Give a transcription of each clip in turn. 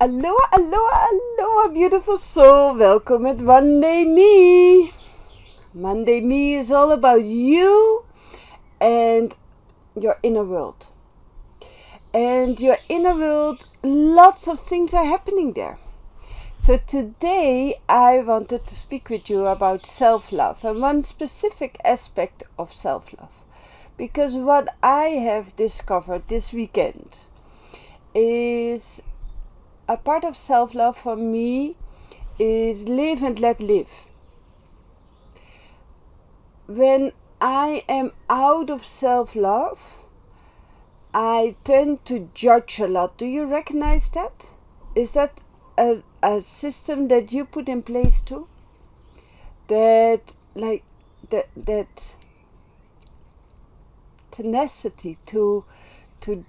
Aloha, aloha, aloha, beautiful soul. Welcome at Monday Me. Monday Me is all about you and your inner world. And your inner world, lots of things are happening there. So today I wanted to speak with you about self-love and one specific aspect of self-love. Because what I have discovered this weekend is a part of self-love for me is live and let live. When I am out of self-love, I tend to judge a lot. Do you recognize that? Is that a system that you put in place too? That tenacity to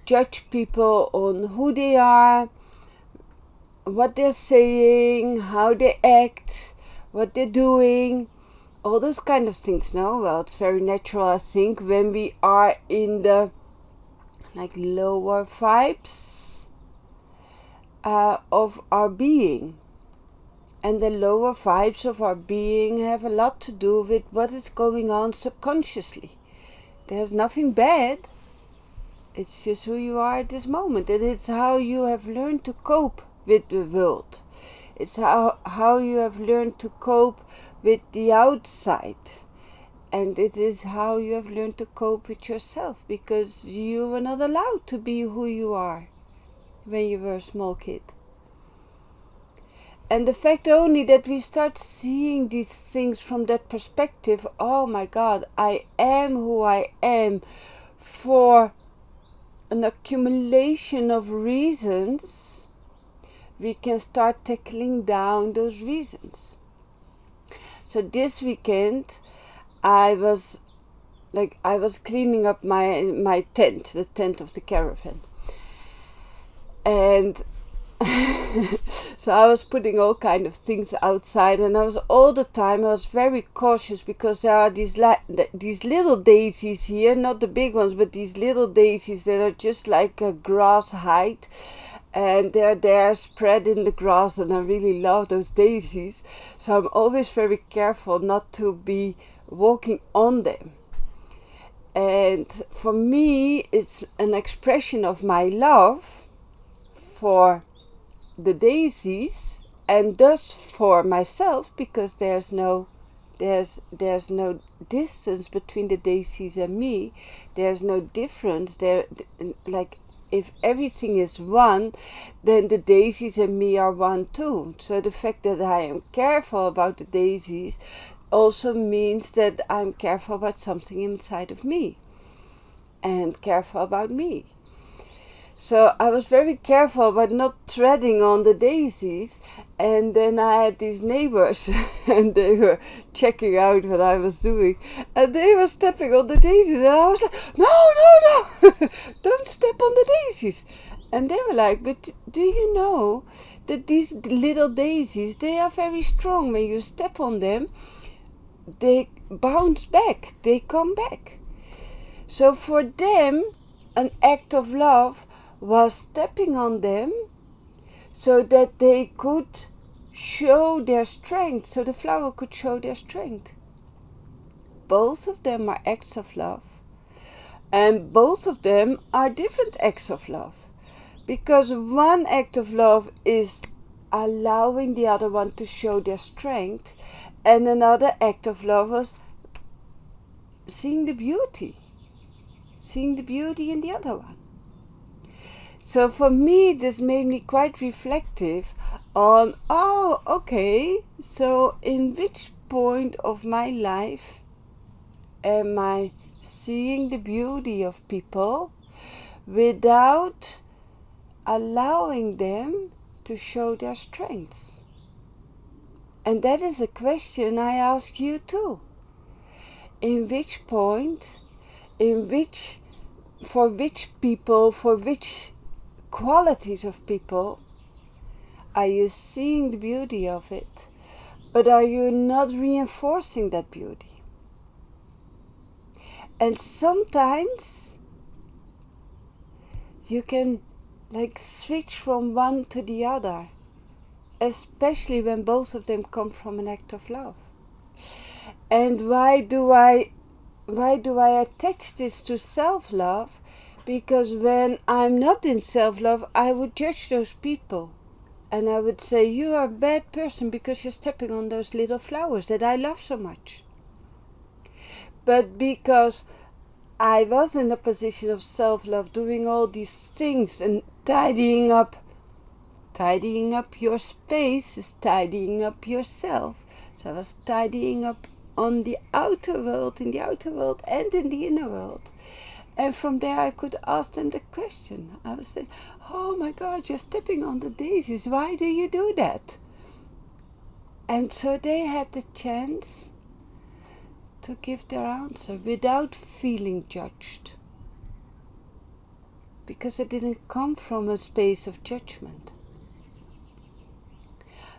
judge people on who they are, what they're saying, how they act, what they're doing, all those kind of things. No, well, it's very natural, I think, when we are in the lower vibes of our being. And the lower vibes of our being have a lot to do with what is going on subconsciously. There's nothing bad. It's just who you are at this moment. And it's how you have learned to cope with the world. It's how you have learned to cope with the outside. And it is how you have learned to cope with yourself, because you were not allowed to be who you are when you were a small kid. And the fact only that we start seeing these things from that perspective, oh my God, I am who I am for an accumulation of reasons, we can start tackling down those reasons. So this weekend, I was cleaning up my tent, the tent of the caravan. And so I was putting all kind of things outside, and I was very cautious, because there are these little daisies here, not the big ones, but these little daisies that are just like a grass height, and they're there spread in the grass, and I really love those daisies. So I'm always very careful not to be walking on them. And for me, it's an expression of my love for the daisies, and thus for myself, because there's no distance between the daisies and me. There's no difference there. Like, if everything is one, then the daisies and me are one too. So the fact that I am careful about the daisies also means that I'm careful about something inside of me, and careful about me. So I was very careful about not treading on the daisies, and then I had these neighbors and they were checking out what I was doing, and they were stepping on the daisies, and I was like, no, don't step on the daisies. And they were like, but do you know that these little daisies, they are very strong. When you step on them, they bounce back, they come back. So for them, an act of love was stepping on them so that they could show their strength, so the flower could show their strength. Both of them are acts of love, and both of them are different acts of love, because one act of love is allowing the other one to show their strength, and another act of love was seeing the beauty in the other one. So for me, this made me quite reflective on, so in which point of my life am I seeing the beauty of people without allowing them to show their strengths? And that is a question I ask you too. In which point, for which people, for which qualities of people are you seeing the beauty of it, but are you not reinforcing that beauty? And sometimes you can like switch from one to the other, especially when both of them come from an act of love. And why do I attach this to self-love? Because when I'm not in self-love, I would judge those people. And I would say, you are a bad person because you're stepping on those little flowers that I love so much. But because I was in a position of self-love, doing all these things and tidying up your space is tidying up yourself. So I was tidying up on the outer world, in the outer world and in the inner world. And from there I could ask them the question. I was saying, oh my God, you're stepping on the daisies. Why do you do that? And so they had the chance to give their answer without feeling judged. Because it didn't come from a space of judgment.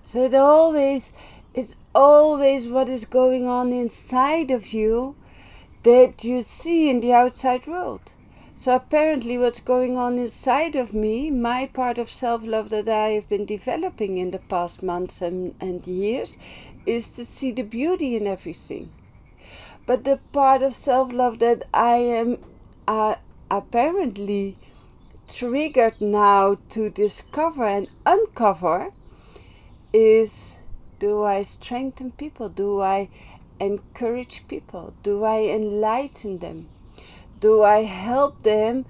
So it's always what is going on inside of you that you see in the outside world. So apparently what's going on inside of me, my part of self-love that I have been developing in the past months and years, is to see the beauty in everything. But the part of self-love that I am apparently triggered now to discover and uncover is, do I strengthen people? Do I encourage people? Do I enlighten them? Do I help them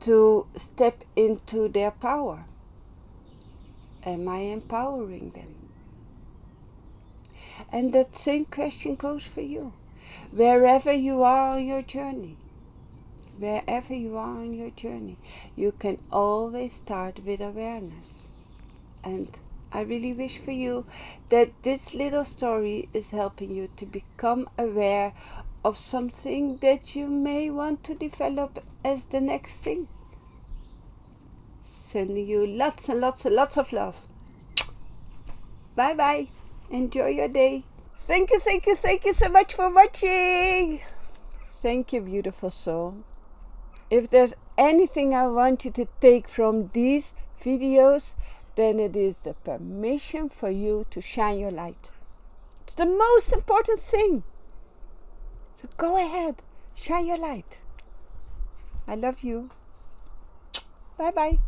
to step into their power? Am I empowering them? And that same question goes for you. Wherever you are on your journey, you can always start with awareness. And I really wish for you that this little story is helping you to become aware of something that you may want to develop as the next thing. Sending you lots and lots and lots of love. Bye bye. Enjoy your day. Thank you so much for watching. Thank you, beautiful soul. If there's anything I want you to take from these videos, then it is the permission for you to shine your light. It's the most important thing. So go ahead, shine your light. I love you. Bye bye.